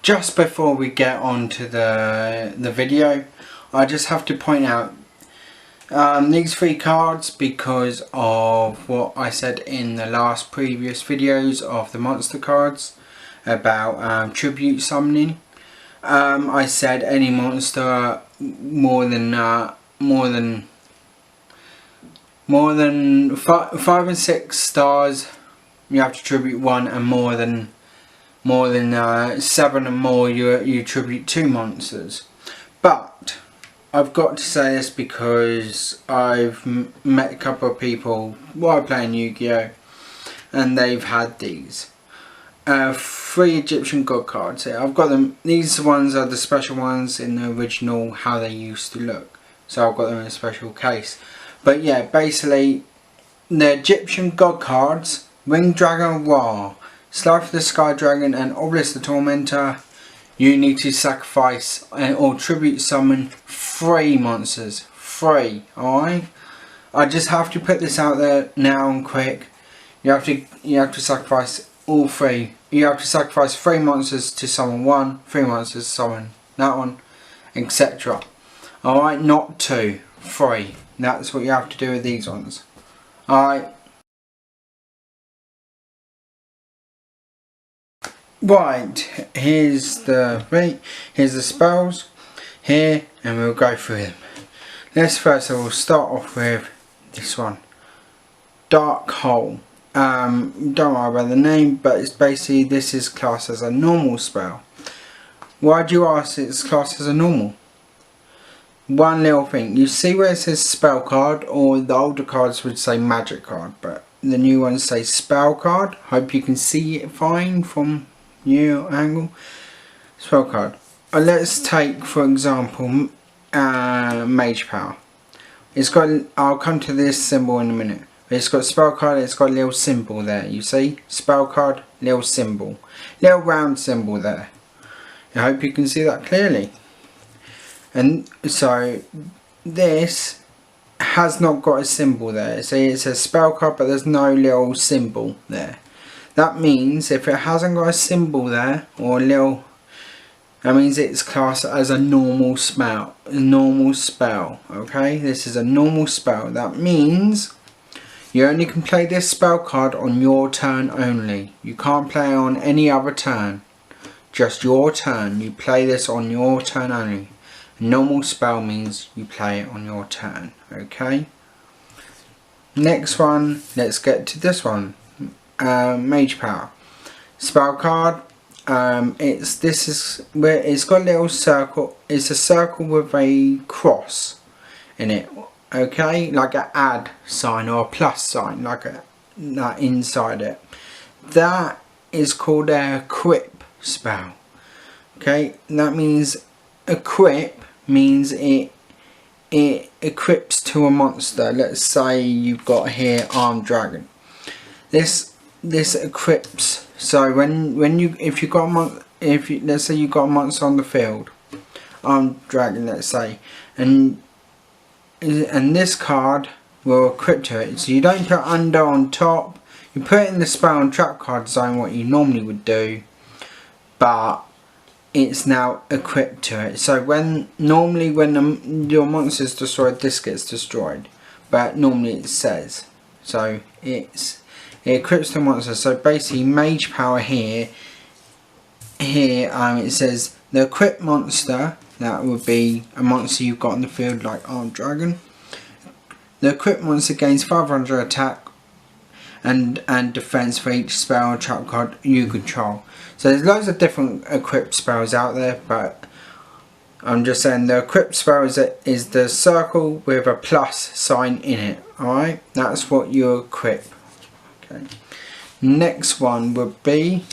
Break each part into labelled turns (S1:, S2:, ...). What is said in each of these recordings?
S1: Just before we get on to the video, I just have to point out these 3 cards because of what I said in the last previous videos of the monster cards about tribute summoning. I said any monster more than 5 and 6 stars, you have to tribute 1, and more than 7 and more, you tribute 2 monsters. But I've got to say this because I've met a couple of people while playing Yu-Gi-Oh! And they've had these 3 Egyptian god cards here. I've got them. These ones are the special ones in the original, how they used to look. So I've got them in a special case. But yeah, basically, the Egyptian god cards: Ring Dragon Ra, Slife the Sky Dragon, and Obelisk the Tormentor. You need to sacrifice or tribute summon 3 monsters. 3, alright? I just have to put this out there now and quick. You have to sacrifice all 3. You have to sacrifice 3 monsters to summon 1, 3 monsters to summon that one, etc. Alright, not 2, 3. That's what you have to do with these ones. Alright. Right, here's the spells here, and we'll go through them. Let's first of all start off with this one, Dark Hole. Don't worry about the name, but it's basically, this is classed as a normal spell. Why do you ask it's classed as a normal? One little thing, you see where it says spell card, or the older cards would say magic card, but the new ones say spell card. Hope you can see it fine from your angle. Spell card. Let's take for example Mage Power. It's got, I'll come to this symbol in a minute. It's got spell card, it's got a little symbol there, you see? Spell card, little symbol. Little round symbol there. I hope you can see that clearly. And so this has not got a symbol there. See, it says spell card, but there's no little symbol there. That means if it hasn't got a symbol there, or a little, that means it's classed as a normal spell. Okay, this is a normal spell. That means you only can play this spell card on your turn only. You can't play on any other turn. Just your turn. You play this on your turn only. A normal spell means you play it on your turn. Okay. Next one. Let's get to this one. Mage Power. Spell card. It's got a little circle. It's a circle with a cross in it. Okay, like an add sign or a plus sign, like that inside it. That is called a equip spell. Okay, that means equip means it equips to a monster. Let's say you've got here Armed Dragon. This equips. So let's say you got a monster on the field, Armed Dragon, let's say, and this card will equip to it. So you don't put under on top, you put it in the spell and trap card zone, what you normally would do, but it's now equipped to it. So normally when your monster is destroyed, this gets destroyed, but normally it says, so it equips the monster. So basically Mage Power here it says the equipped monster, that would be a monster you've got in the field like Armed Dragon. The equipped monster gains 500 attack and defense for each spell or trap card you control. So there's loads of different equipped spells out there, but I'm just saying the equipped spell is the circle with a plus sign in it. Alright, that's what you equip. Okay. Next one would be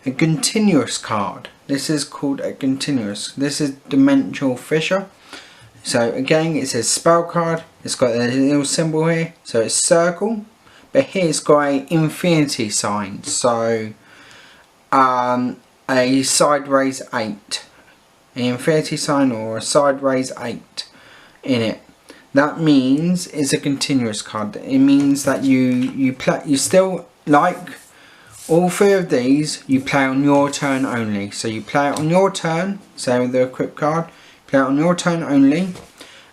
S1: a continuous card. This is called a continuous. This is Dimensional Fissure. So again, it says spell card. It's got a little symbol here, so it's circle, but here it's got a infinity sign. So a sideways 8, an infinity sign or a sideways 8 in it. That means it's a continuous card. It means that you still, like All 3 of these you play on your turn only. So you play it on your turn, say with the equip card, play it on your turn only,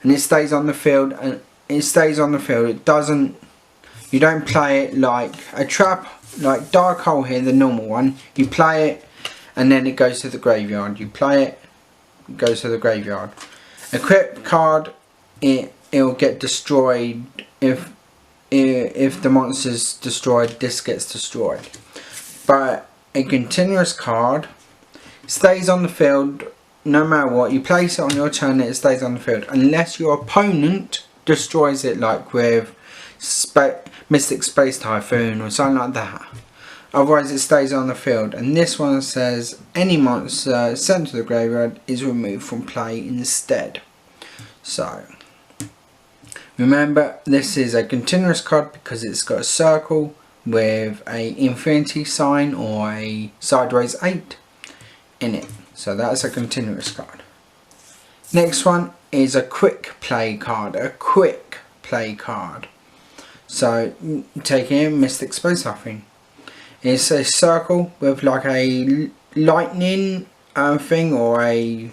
S1: and it stays on the field, and it stays on the field. It doesn't, you don't play it like a trap, like Dark Hole here, the normal one. You play it and then it goes to the graveyard. You play it, it goes to the graveyard. Equip card, it'll get destroyed if the monster's destroyed, this gets destroyed. But a continuous card stays on the field no matter what. You place it on your turn, it stays on the field unless your opponent destroys it, like with Mystic Space Typhoon or something like that. Otherwise it stays on the field. And this one says any monster sent to the graveyard is removed from play instead. So remember, this is a continuous card because it's got a circle with a infinity sign or a sideways 8 in it. So that's a continuous card. Next one is a quick play card. A quick play card. So take in Mystic Space Typhoon. It's a circle with like a lightning thing, or a,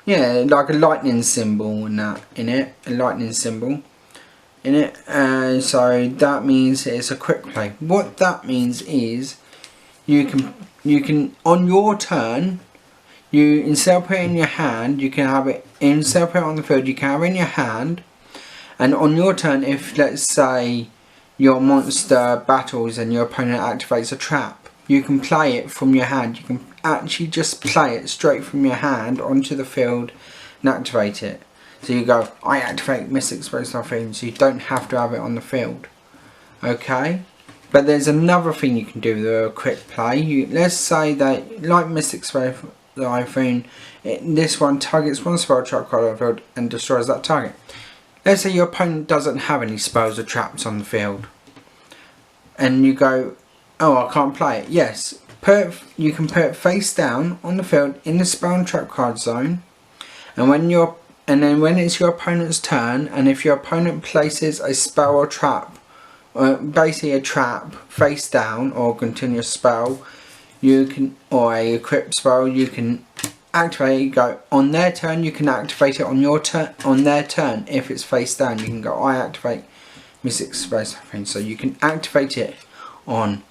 S1: yeah, like a lightning symbol and that in it. A lightning symbol in it, and so that means it's a quick play. What that means is you can on your turn, you instead of putting it in your hand, you can have it, instead of putting it on the field, you can have it in your hand, and on your turn, if let's say your monster battles and your opponent activates a trap, you can play it from your hand. You can actually just play it straight from your hand onto the field and activate it. So you go, I activate Mystic Space Typhoon, so you don't have to have it on the field. Okay? But there's another thing you can do with a quick play. Let's say that, like Mystic Space Typhoon, this one targets one spell trap card on the field and destroys that target. Let's say your opponent doesn't have any spells or traps on the field. And you go, oh, I can't play it. Yes, you can put it face down on the field in the spell and trap card zone. And then when it's your opponent's turn, and if your opponent places a spell or trap, basically a trap face down or continuous spell, you can, or a equipped spell, you can activate it. You go on their turn, you can activate it on your turn, on their turn. If it's face down, you can go, I activate Mystic Space Typhoon. So you can activate it on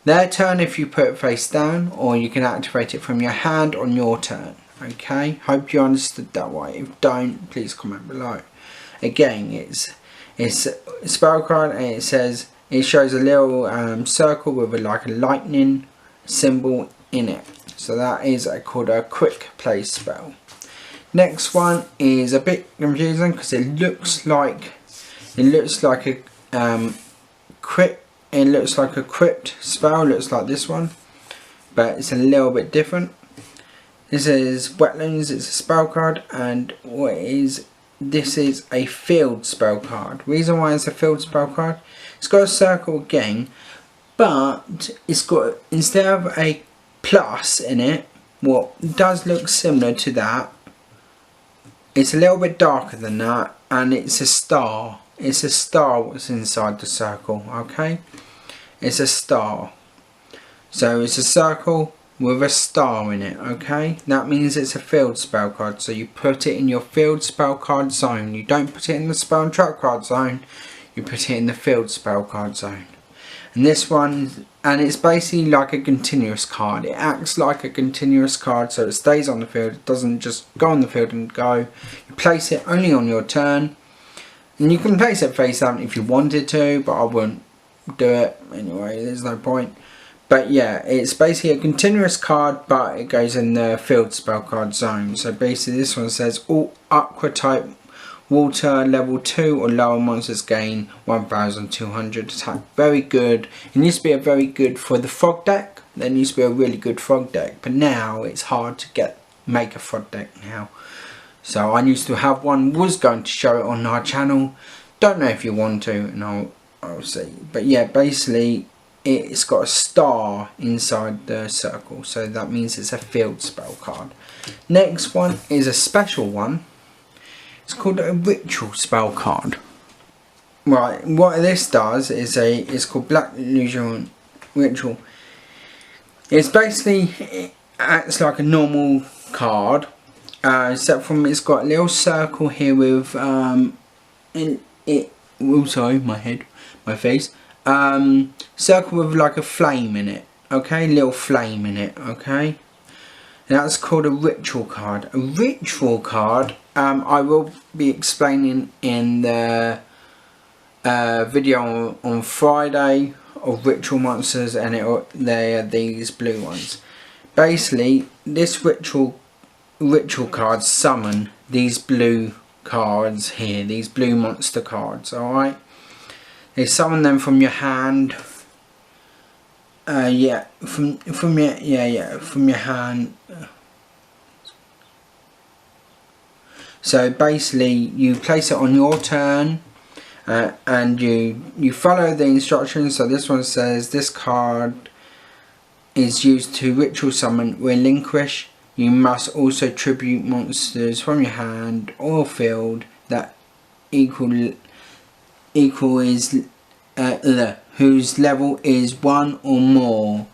S1: their turn if you put it face down, or you can activate it from your hand on your turn. Okay, hope you understood that way. If don't, please comment below. Again, it's a spell card, and it says, it shows a little circle with like a lightning symbol in it. So that is called a quick play spell. Next one is a bit confusing because it looks like a crypt spell. Looks like this one, but it's a little bit different. This is Wetlands. It's a spell card, and this is a field spell card. Reason why it's a field spell card, it's got a circle again, but it's got, instead of a plus in it, what does look similar to that, it's a little bit darker than that, and it's a star. It's a star what's inside the circle. Okay, it's a star. So it's a circle with a star in it. Okay, that means it's a field spell card, so you put it in your field spell card zone. You don't put it in the spell and trap card zone, you put it in the field spell card zone. And this one, and it's basically like a continuous card. It acts like a continuous card, so it stays on the field. It doesn't just go on the field and go. You place it only on your turn, and you can place it face down if you wanted to, but I wouldn't do it anyway. There's no point. But yeah, it's basically a continuous card, but it goes in the field spell card zone. So basically this one says all aqua type water level 2 or lower monsters gain 1200 attack. Very good. It used to be a very good for the frog deck. There used to be a really good frog deck, but now it's hard to make a frog deck now. So I used to have one, was going to show it on our channel. Don't know if you want to, and I'll see. But yeah, basically it's got a star inside the circle, so that means it's a field spell card. Next one is a special one. It's called a ritual spell card. Right, what this does is it's called Black Illusion ritual. It's basically, it acts like a normal card, except from it's got a little circle here with sorry, my face. Circle with like a flame in it. Okay, little flame in it. Okay, and that's called a ritual card. A ritual card. I will be explaining in the video on Friday of ritual monsters, and they are these blue ones. Basically, this ritual cards summon these blue cards here, these blue monster cards. All right, they summon them from your hand. From your hand. So basically, you place it on your turn, and you follow the instructions. So this one says this card is used to ritual summon relinquish. You must also tribute monsters from your hand or field that whose level is 1 or more.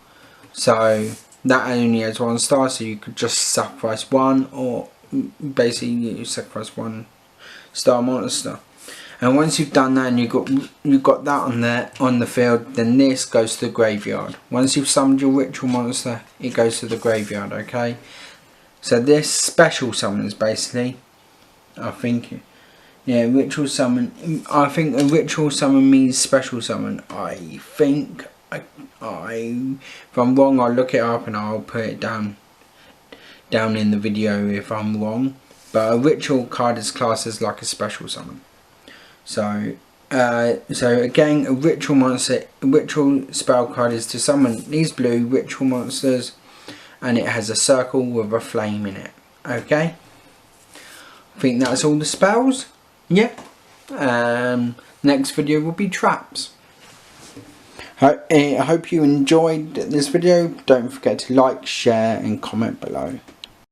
S1: So that only has 1 star, so you could just sacrifice 1, or basically you sacrifice 1 star monster. And once you've done that and you got that on the field, then this goes to the graveyard. Once you've summoned your ritual monster, it goes to the graveyard. Okay, so this special summons basically, I think. Yeah, ritual summon. I think a ritual summon means special summon. I think. If I'm wrong, I'll look it up and I'll put it down in the video if I'm wrong. But a ritual card is classed as like a special summon. So again, a ritual spell card is to summon these blue ritual monsters, and it has a circle with a flame in it. Okay. I think that's all the spells. Yeah. Next video will be traps. I hope you enjoyed this video. Don't forget to like, share and comment below.